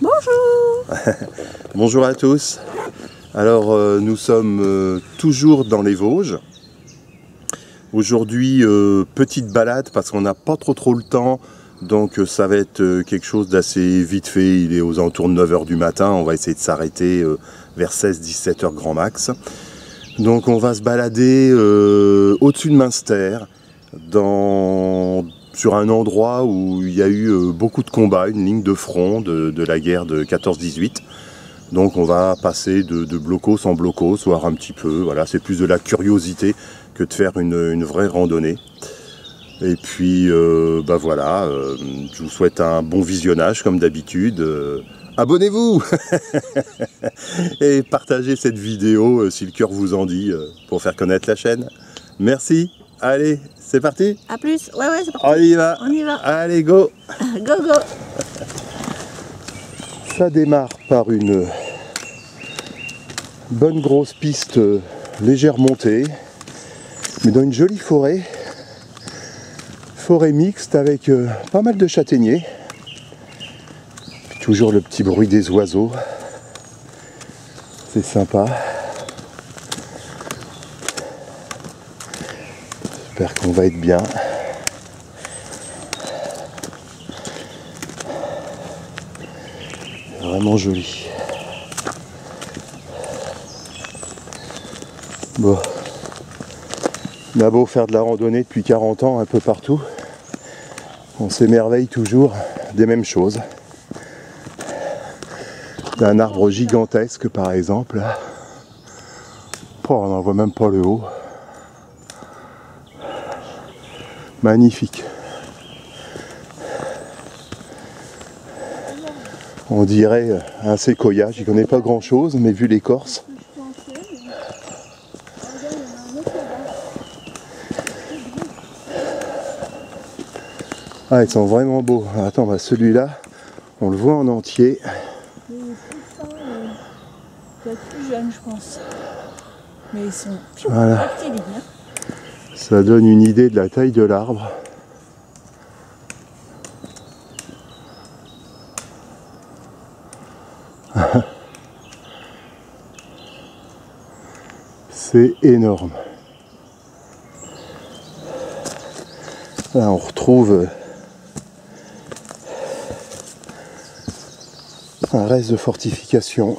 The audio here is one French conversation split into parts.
Bonjour. Bonjour à tous. Alors nous sommes toujours dans les Vosges. Aujourd'hui petite balade parce qu'on n'a pas trop le temps. Donc ça va être quelque chose d'assez vite fait. Il est aux alentours de 9 h du matin. On va essayer de s'arrêter vers 16-17 h grand max. Donc on va se balader au-dessus de Münster, sur un endroit où il y a eu beaucoup de combats, une ligne de front de la guerre de 14-18. Donc on va passer de blocos en blocos, voir un petit peu. Voilà, c'est plus de la curiosité que de faire une vraie randonnée. Et puis voilà, je vous souhaite un bon visionnage comme d'habitude. Abonnez-vous et partagez cette vidéo si le cœur vous en dit pour faire connaître la chaîne. Merci. Allez, c'est parti. À plus. Ouais, c'est parti. On y va. On y va. Allez, go. Go, go. Ça démarre par une bonne grosse piste légère montée, mais dans une jolie forêt. Forêt mixte avec pas mal de châtaigniers. Puis toujours le petit bruit des oiseaux. C'est sympa. J'espère qu'on va être bien. Vraiment joli. Bon. On a beau faire de la randonnée depuis 40 ans un peu partout. On s'émerveille toujours des mêmes choses. D'un arbre gigantesque par exemple. Oh, on n'en voit même pas le haut. Magnifique. On dirait un séquoia, j'y connais pas grand chose, mais vu l'écorce. Ah, ils sont vraiment beaux. Attends, bah, celui-là, on le voit en entier. Il doit être plus jeune, je pense. Mais ils sont Voilà. timides, hein. Ça donne une idée de la taille de l'arbre. C'est énorme. Là, on retrouve un reste de fortification.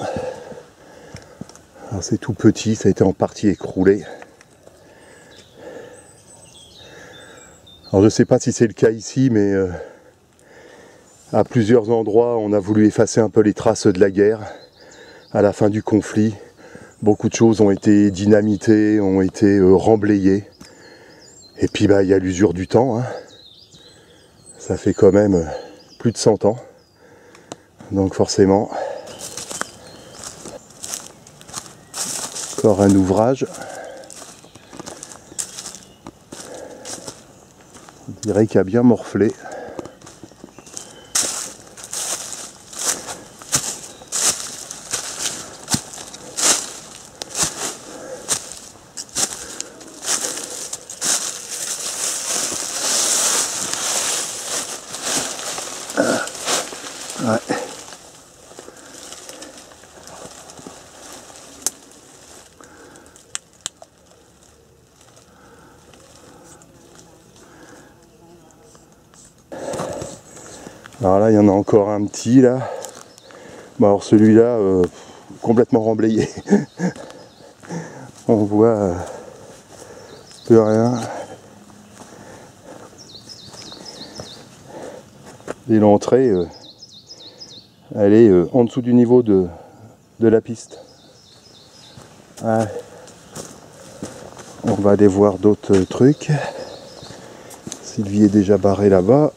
C'est tout petit, ça a été en partie écroulé. Alors je ne sais pas si c'est le cas ici, mais à plusieurs endroits, on a voulu effacer un peu les traces de la guerre à la fin du conflit. Beaucoup de choses ont été dynamitées, ont été remblayées. Et puis il y a l'usure du temps. Hein. Ça fait quand même plus de 100 ans. Donc forcément, encore un ouvrage. On dirait qu'il a bien morflé. Ouais. Alors là, il y en a encore un petit là. Bon, alors celui-là, complètement remblayé. On voit plus rien. Et l'entrée, elle est en dessous du niveau de la piste. Ouais. On va aller voir d'autres trucs. Sylvie est déjà barrée là-bas.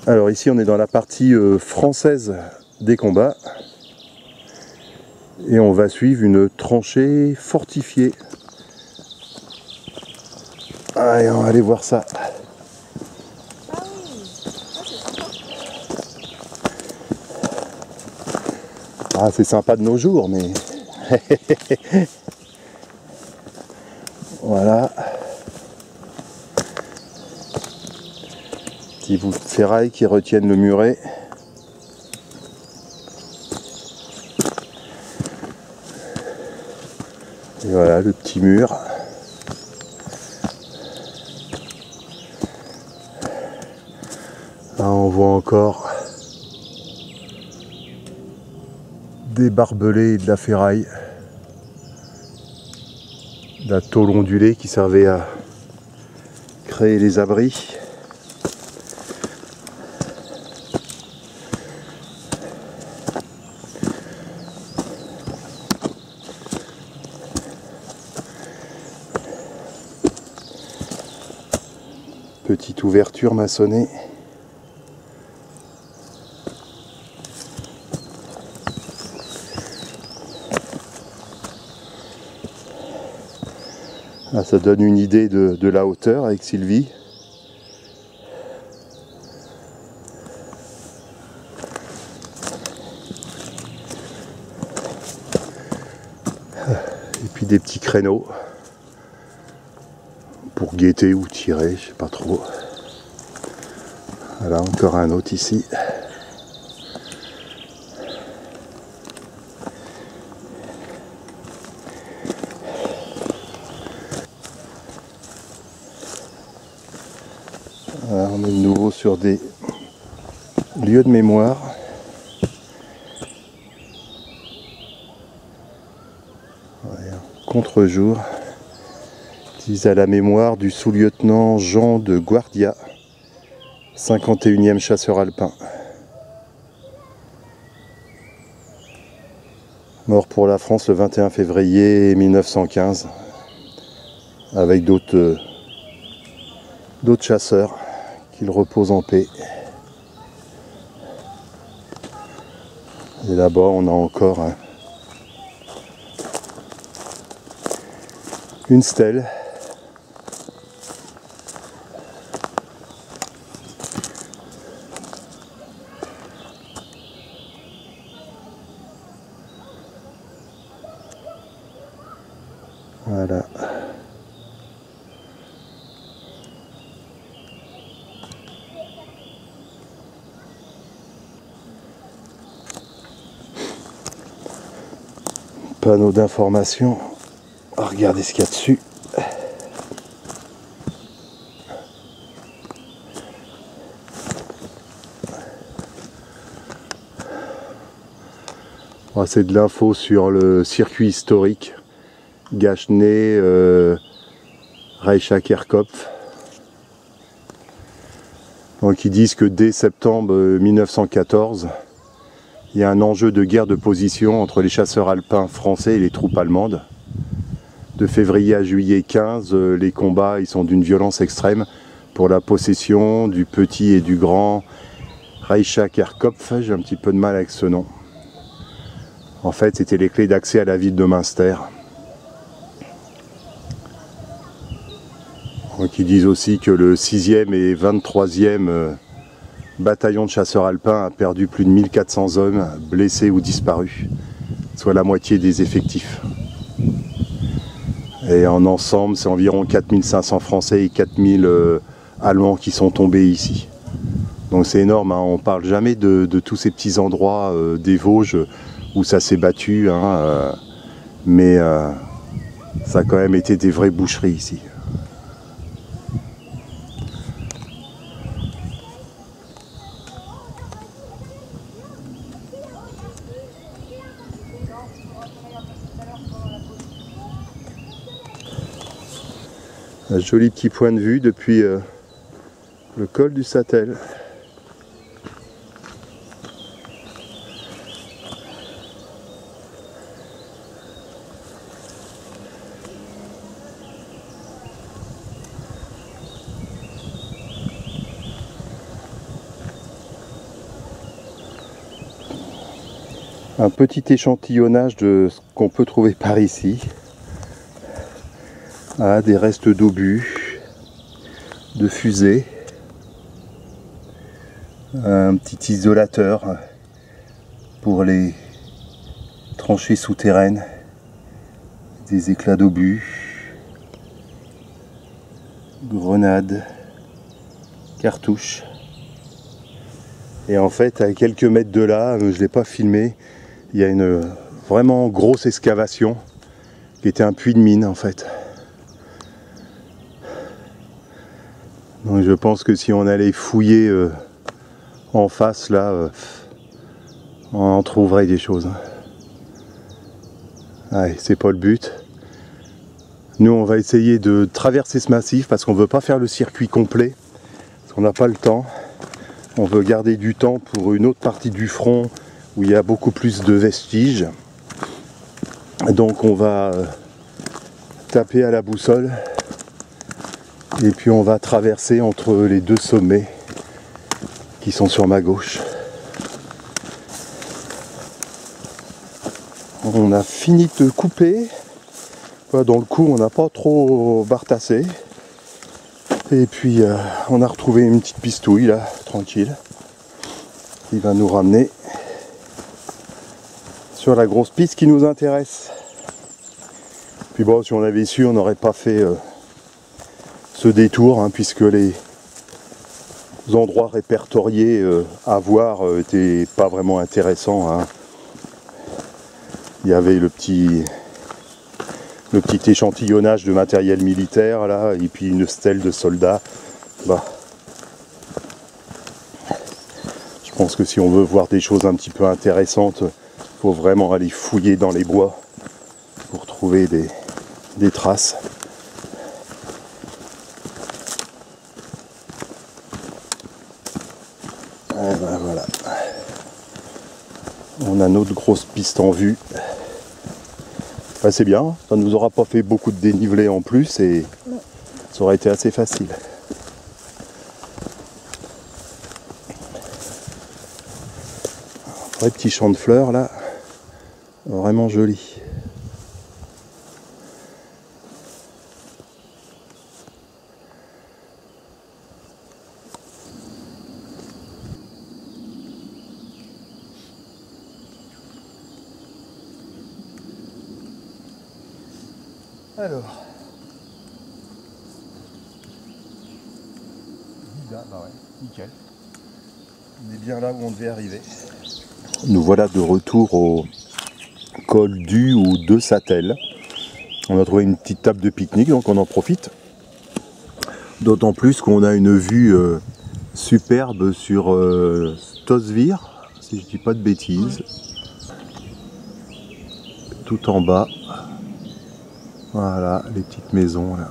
Alors ici on est dans la partie française des combats. Et on va suivre une tranchée fortifiée. Allez, on va aller voir ça. Ah, c'est sympa de nos jours, mais... Voilà. Petits bouts de ferraille qui retiennent le muret. Et voilà le petit mur. Là on voit encore des barbelés et de la ferraille. De la tôle ondulée qui servait à créer les abris. Petite ouverture maçonnée. Là, ça donne une idée de la hauteur avec Sylvie. Et puis des petits créneaux pour guetter ou tirer, je sais pas trop. Voilà, encore un autre ici. Voilà, on est de nouveau sur des lieux de mémoire. Ouais, contre-jour. À la mémoire du sous-lieutenant Jean de Guardia, 51e chasseur alpin. Mort pour la France le 21 février 1915, avec d'autres chasseurs, qu'il repose en paix. Et là-bas, on a encore une stèle. Voilà. Panneau d'information. Regardez ce qu'il y a dessus. C'est de l'info sur le circuit historique. Gachenay, Reichskerkopf. Donc ils disent que dès septembre 1914, il y a un enjeu de guerre de position entre les chasseurs alpins français et les troupes allemandes. De février à juillet 15, les combats ils sont d'une violence extrême pour la possession du petit et du grand Reichskerkopf. J'ai un petit peu de mal avec ce nom. En fait, c'était les clés d'accès à la ville de Münster. Donc, ils disent aussi que le 6e et 23e bataillon de chasseurs alpins a perdu plus de 1400 hommes, blessés ou disparus, soit la moitié des effectifs. Et en ensemble, c'est environ 4500 Français et 4000 Allemands qui sont tombés ici. Donc c'est énorme, hein. On ne parle jamais de tous ces petits endroits des Vosges où ça s'est battu, hein, mais ça a quand même été des vraies boucheries ici. Un joli petit point de vue depuis le col du Sattel. Un petit échantillonnage de ce qu'on peut trouver par ici. Ah, des restes d'obus, de fusées, un petit isolateur pour les tranchées souterraines, des éclats d'obus, grenades, cartouches. Et en fait, à quelques mètres de là, je ne l'ai pas filmé, il y a une vraiment grosse excavation qui était un puits de mine en fait. Donc je pense que si on allait fouiller en face là, on en trouverait des choses. Ouais, c'est pas le but. Nous on va essayer de traverser ce massif parce qu'on veut pas faire le circuit complet, parce qu'on n'a pas le temps. On veut garder du temps pour une autre partie du front où il y a beaucoup plus de vestiges. Donc on va taper à la boussole et puis on va traverser entre les deux sommets qui sont sur ma gauche. On a fini de couper. Dans le coup on n'a pas trop bartassé. Et puis on a retrouvé une petite pistouille là, tranquille, qui va nous ramener sur la grosse piste qui nous intéresse. Puis bon, si on avait su, on n'aurait pas fait ce détour, hein, puisque les endroits répertoriés à voir étaient pas vraiment intéressants. Hein. Il y avait le petit échantillonnage de matériel militaire là, et puis une stèle de soldats. Bah, je pense que si on veut voir des choses un petit peu intéressantes, il faut vraiment aller fouiller dans les bois pour trouver des traces. Et ben voilà. On a notre grosse piste en vue. Bah, c'est bien, ça ne nous aura pas fait beaucoup de dénivelé en plus et ça aurait été assez facile. Un vrai petit champ de fleurs là, vraiment joli. Alors, bah ouais, nickel. On est bien là où on devait arriver. Nous voilà de retour au col du ou de Sattel. On a trouvé une petite table de pique-nique, donc on en profite. D'autant plus qu'on a une vue superbe sur Stosvir, si je dis pas de bêtises. Tout en bas. Voilà, les petites maisons là.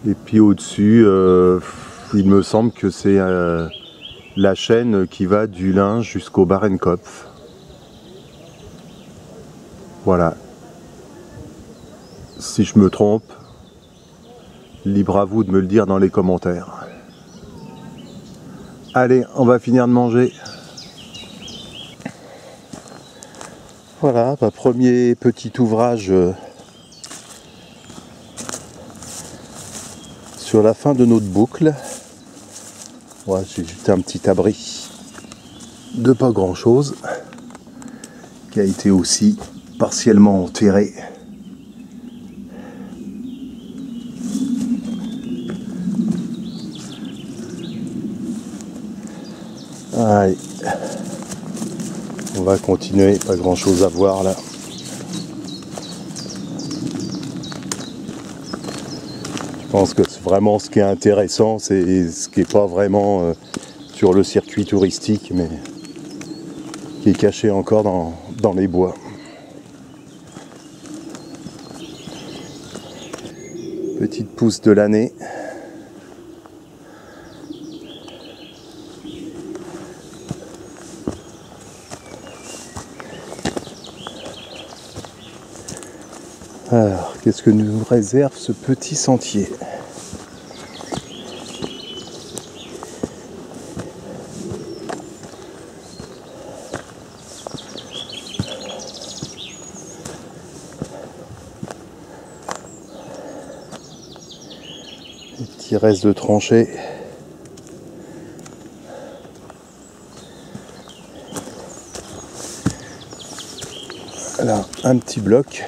Et puis au-dessus, il me semble que c'est la chaîne qui va du Linge jusqu'au Barenkopf. Voilà. Si je me trompe, libre à vous de me le dire dans les commentaires. Allez, on va finir de manger. Voilà, bah, premier petit ouvrage sur la fin de notre boucle. Ouais, j'ai juste un petit abri de pas grand chose qui a été aussi partiellement enterré. Allez, on va continuer, pas grand chose à voir là. Je pense que vraiment ce qui est intéressant, c'est ce qui n'est pas vraiment sur le circuit touristique, mais qui est caché encore dans les bois. Petite pousse de l'année. Alors, qu'est-ce que nous réserve ce petit sentier ? Des petits restes de tranchées. Là, un petit bloc.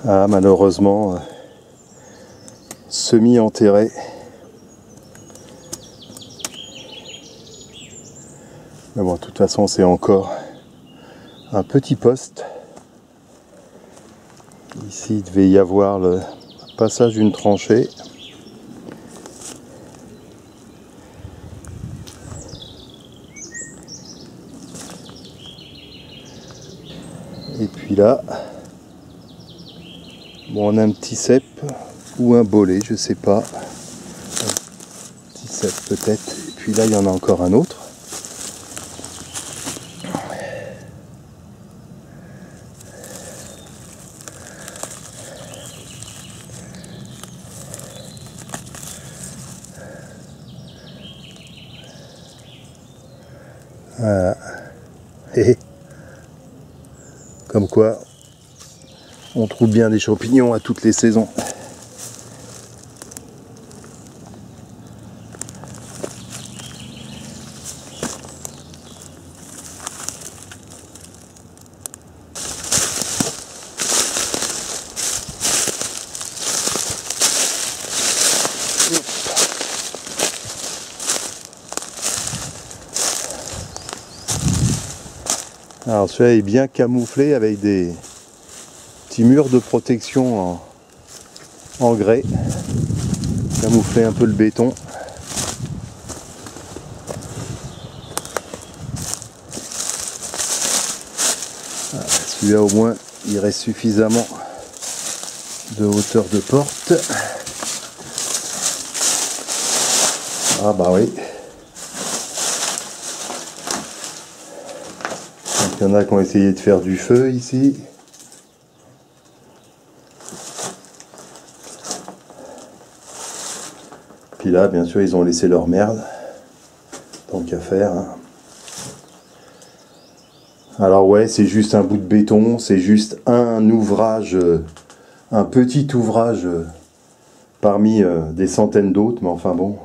Ah, malheureusement, semi-enterré. Mais bon, de toute façon, c'est encore un petit poste. Ici, il devait y avoir le passage d'une tranchée. Et puis là, bon, on a un petit cep ou un bolet, je sais pas. Un petit cep peut-être. Et puis là, il y en a encore un autre. Voilà. Et comme quoi, on trouve bien des champignons à toutes les saisons. Alors celui-là est bien camouflé avec des petits murs de protection en grès. Camoufler un peu le béton. Celui-là au moins il reste suffisamment de hauteur de porte. Ah bah oui. Il y en a qui ont essayé de faire du feu ici. Puis là, bien sûr, ils ont laissé leur merde. Tant qu'à faire. Alors ouais, c'est juste un bout de béton, c'est juste un ouvrage, un petit ouvrage parmi des centaines d'autres, mais enfin bon,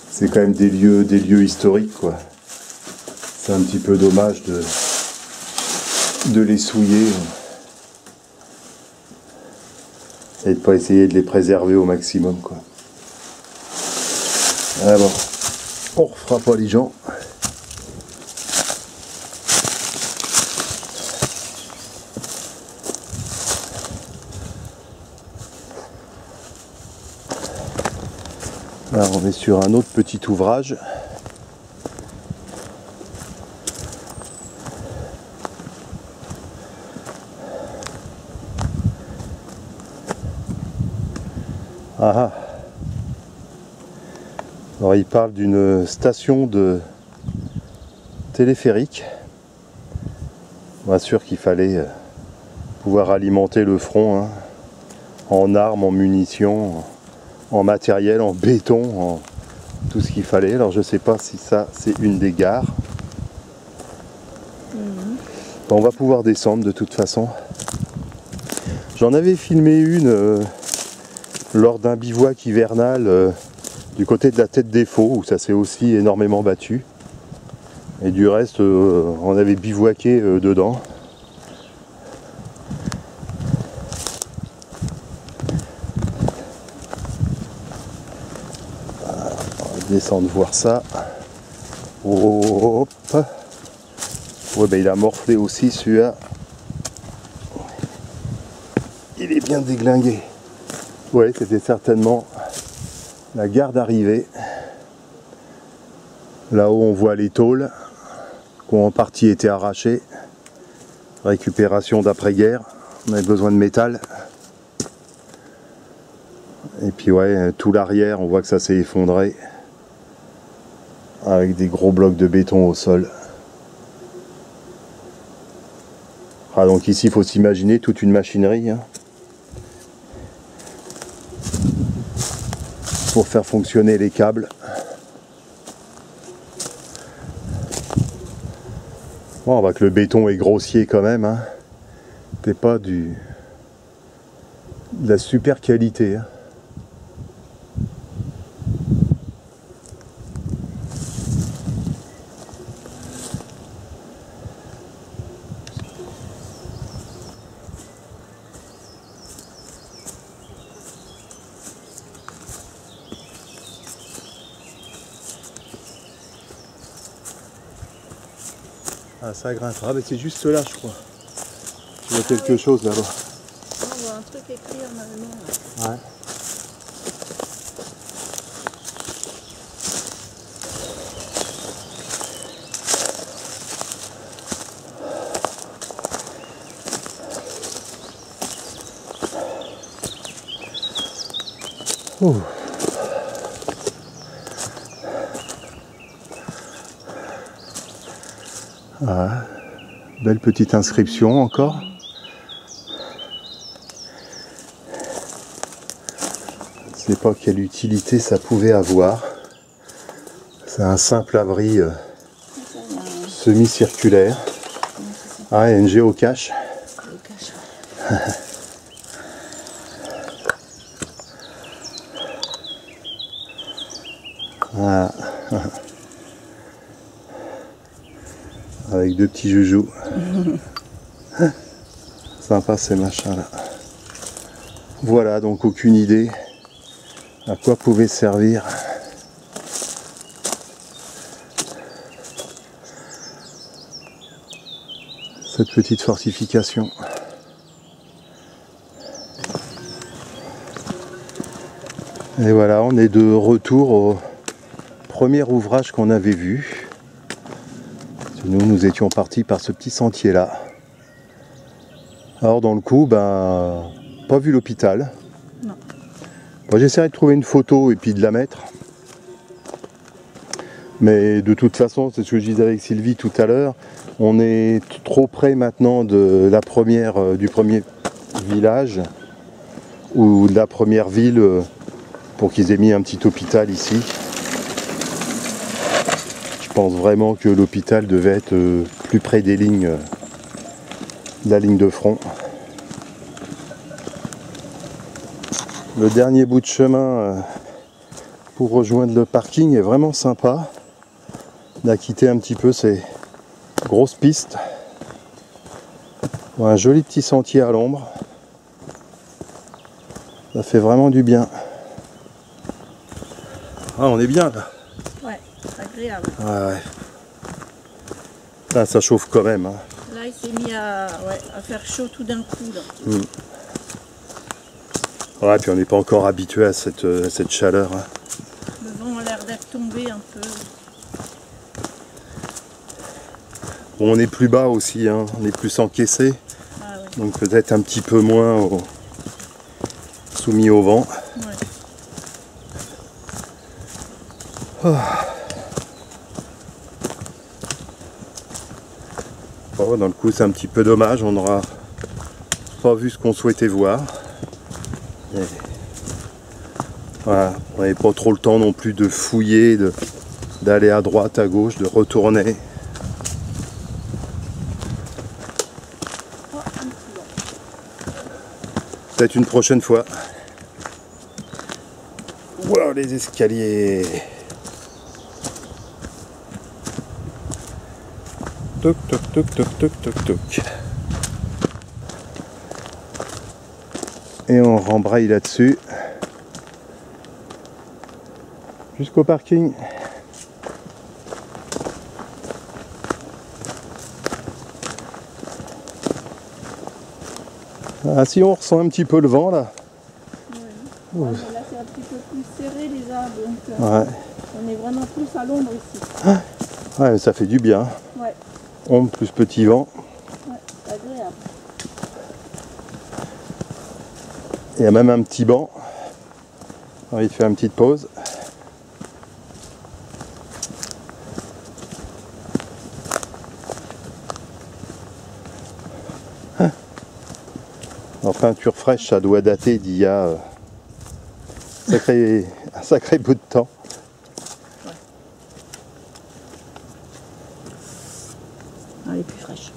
c'est quand même des lieux historiques, quoi. C'est un petit peu dommage de les souiller et de pas essayer de les préserver au maximum, quoi. Ah bon, on refera pas les gens. Là, on est sur un autre petit ouvrage. Ah ah. Alors il parle d'une station de téléphérique. Bien sûr qu'il fallait pouvoir alimenter le front, hein, en armes, en munitions, en matériel, en béton, en tout ce qu'il fallait. Alors je sais pas si ça c'est une des gares. On va pouvoir descendre de toute façon. J'en avais filmé une lors d'un bivouac hivernal du côté de la Tête des Faux, où ça s'est aussi énormément battu. Et du reste, on avait bivouaqué dedans. On va descendre voir ça. Hop. Ouais, ben il a morflé aussi celui-là. Il est bien déglingué. Ouais, c'était certainement la gare d'arrivée. Là-haut, on voit les tôles qui ont en partie été arrachées. Récupération d'après-guerre. On avait besoin de métal. Et puis ouais, tout l'arrière, on voit que ça s'est effondré. Avec des gros blocs de béton au sol. Ah, donc ici, il faut s'imaginer toute une machinerie, hein, pour faire fonctionner les câbles. Bon, on voit que le béton est grossier quand même, hein. C'est pas de la super qualité, hein. Ah, ça grimpe. Ah, mais c'est juste là, je crois. Tu vois quelque chose là-bas. On voit un truc écrit en allemand. Ouais. Ouh. Ah, belle petite inscription encore. Je ne sais pas quelle utilité ça pouvait avoir. C'est un simple abri semi-circulaire. Ah, et une géocache. Voilà. Avec deux petits joujoux. Sympa ces machins là. Voilà, donc aucune idée à quoi pouvait servir cette petite fortification. Et voilà, on est de retour au premier ouvrage qu'on avait vu. Nous étions partis par ce petit sentier là. Alors dans le coup, ben, pas vu l'hôpital. Non. Bon, j'essaierai de trouver une photo et puis de la mettre. Mais de toute façon, c'est ce que je disais avec Sylvie tout à l'heure, on est trop près maintenant de la du premier village ou de la première ville pour qu'ils aient mis un petit hôpital ici. Je pense vraiment que l'hôpital devait être plus près des lignes, de la ligne de front. Le dernier bout de chemin pour rejoindre le parking est vraiment sympa. On a quitté un petit peu ces grosses pistes. Un joli petit sentier à l'ombre. Ça fait vraiment du bien. Ah, on est bien là. Ouais, c'est agréable. Ouais. Là, ça chauffe quand même. Hein. Là, il s'est mis à faire chaud tout d'un coup. Là. Ouais, puis on n'est pas encore habitué à cette chaleur. Hein. Le vent a l'air d'être tombé un peu. Bon, on est plus bas aussi, hein. On est plus encaissé. Ah, ouais. Donc peut-être un petit peu moins soumis au vent. Ouais. Oh, dans le coup, c'est un petit peu dommage. On n'aura pas vu ce qu'on souhaitait voir. Et voilà, on n'avait pas trop le temps non plus de fouiller, d'aller à droite, à gauche, de retourner. Peut-être une prochaine fois. Wow, les escaliers. Toc toc toc toc toc toc toc. Et on rembraye là-dessus. Jusqu'au parking. Ah, si on ressent un petit peu le vent là. Ouais. Ouais, mais là, c'est un petit peu plus serré les arbres. Donc, Ouais. on est vraiment plus à l'ombre ici. Ouais, mais ça fait du bien. Ouais. Ombre plus petit vent. Ouais, c'est agréable. Il y a même un petit banc. Alors, il fait une petite pause. Alors, peinture fraîche, ça doit dater d'il y a un sacré bout de temps. Elle est plus fraîche.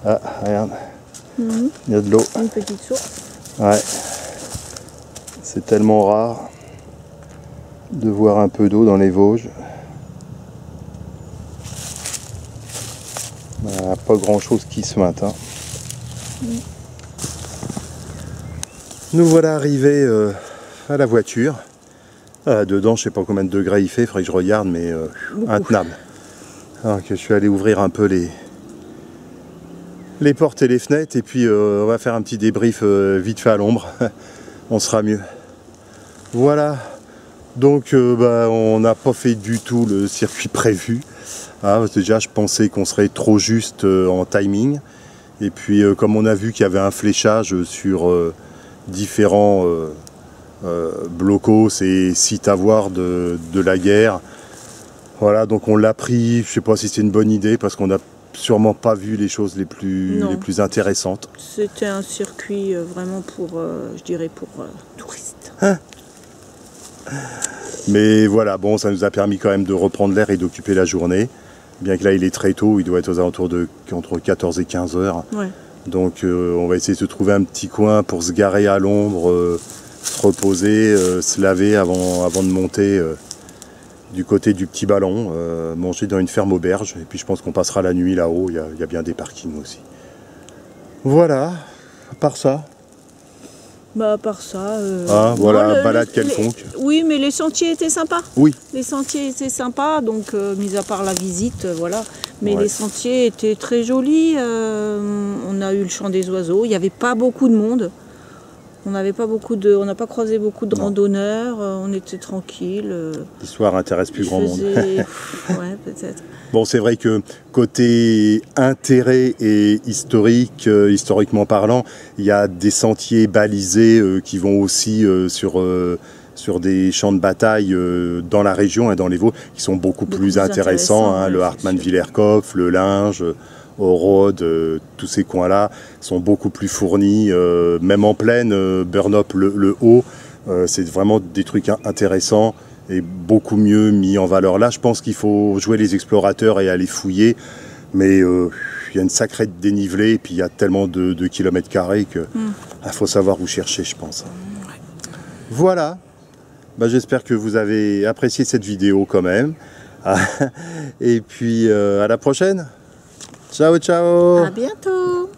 Ah, regarde. Il y a de l'eau. Une petite source. Ouais. C'est tellement rare de voir un peu d'eau dans les Vosges. Pas grand chose qui se maintient. Nous voilà arrivés à la voiture. Dedans, je sais pas combien de degrés il fait, il faudrait que je regarde, mais intenable. Alors que je suis allé ouvrir un peu les portes et les fenêtres, et puis on va faire un petit débrief vite fait à l'ombre. On sera mieux. Voilà. Donc on n'a pas fait du tout le circuit prévu. Déjà, je pensais qu'on serait trop juste en timing. Et puis, comme on a vu qu'il y avait un fléchage sur différents blocos et sites à voir de la guerre, voilà, donc on l'a pris. Je sais pas si c'est une bonne idée parce qu'on n'a sûrement pas vu les choses les plus intéressantes. C'était un circuit vraiment pour, je dirais, pour touristes. Mais voilà, bon, ça nous a permis quand même de reprendre l'air et d'occuper la journée. Bien que là, il est très tôt, il doit être aux alentours de entre 14 et 15 heures. Ouais. Donc on va essayer de se trouver un petit coin pour se garer à l'ombre, se reposer, se laver avant de monter du côté du petit ballon, manger dans une ferme auberge. Et puis je pense qu'on passera la nuit là-haut, il y a bien des parkings aussi. Voilà, à part ça. Bah à part ça... voilà, balade quelconque. Oui, mais les sentiers étaient sympas. Oui. Les sentiers étaient sympas, donc mis à part la visite, voilà. Mais les sentiers étaient très jolis. On a eu le chant des oiseaux. Il n'y avait pas beaucoup de monde. On n'a pas croisé beaucoup de randonneurs. On était tranquille. L'histoire intéresse plus grand monde. Ouais, peut-être. Bon, c'est vrai que côté intérêt et historiquement parlant, il y a des sentiers balisés qui vont aussi sur des champs de bataille dans la région et dans les Vosges, qui sont beaucoup plus intéressants. Le Hartmann-Willerkopf, le Linge, Orode, tous ces coins-là sont beaucoup plus fournis, même en plaine, Burnop, le Haut, c'est vraiment des trucs intéressants et beaucoup mieux mis en valeur. Là, je pense qu'il faut jouer les explorateurs et aller fouiller, mais il y a une sacrée dénivelée et puis il y a tellement de kilomètres carrés qu'il faut savoir où chercher, je pense. Voilà, j'espère que vous avez apprécié cette vidéo quand même. Et puis à la prochaine. Ciao, ciao. À bientôt.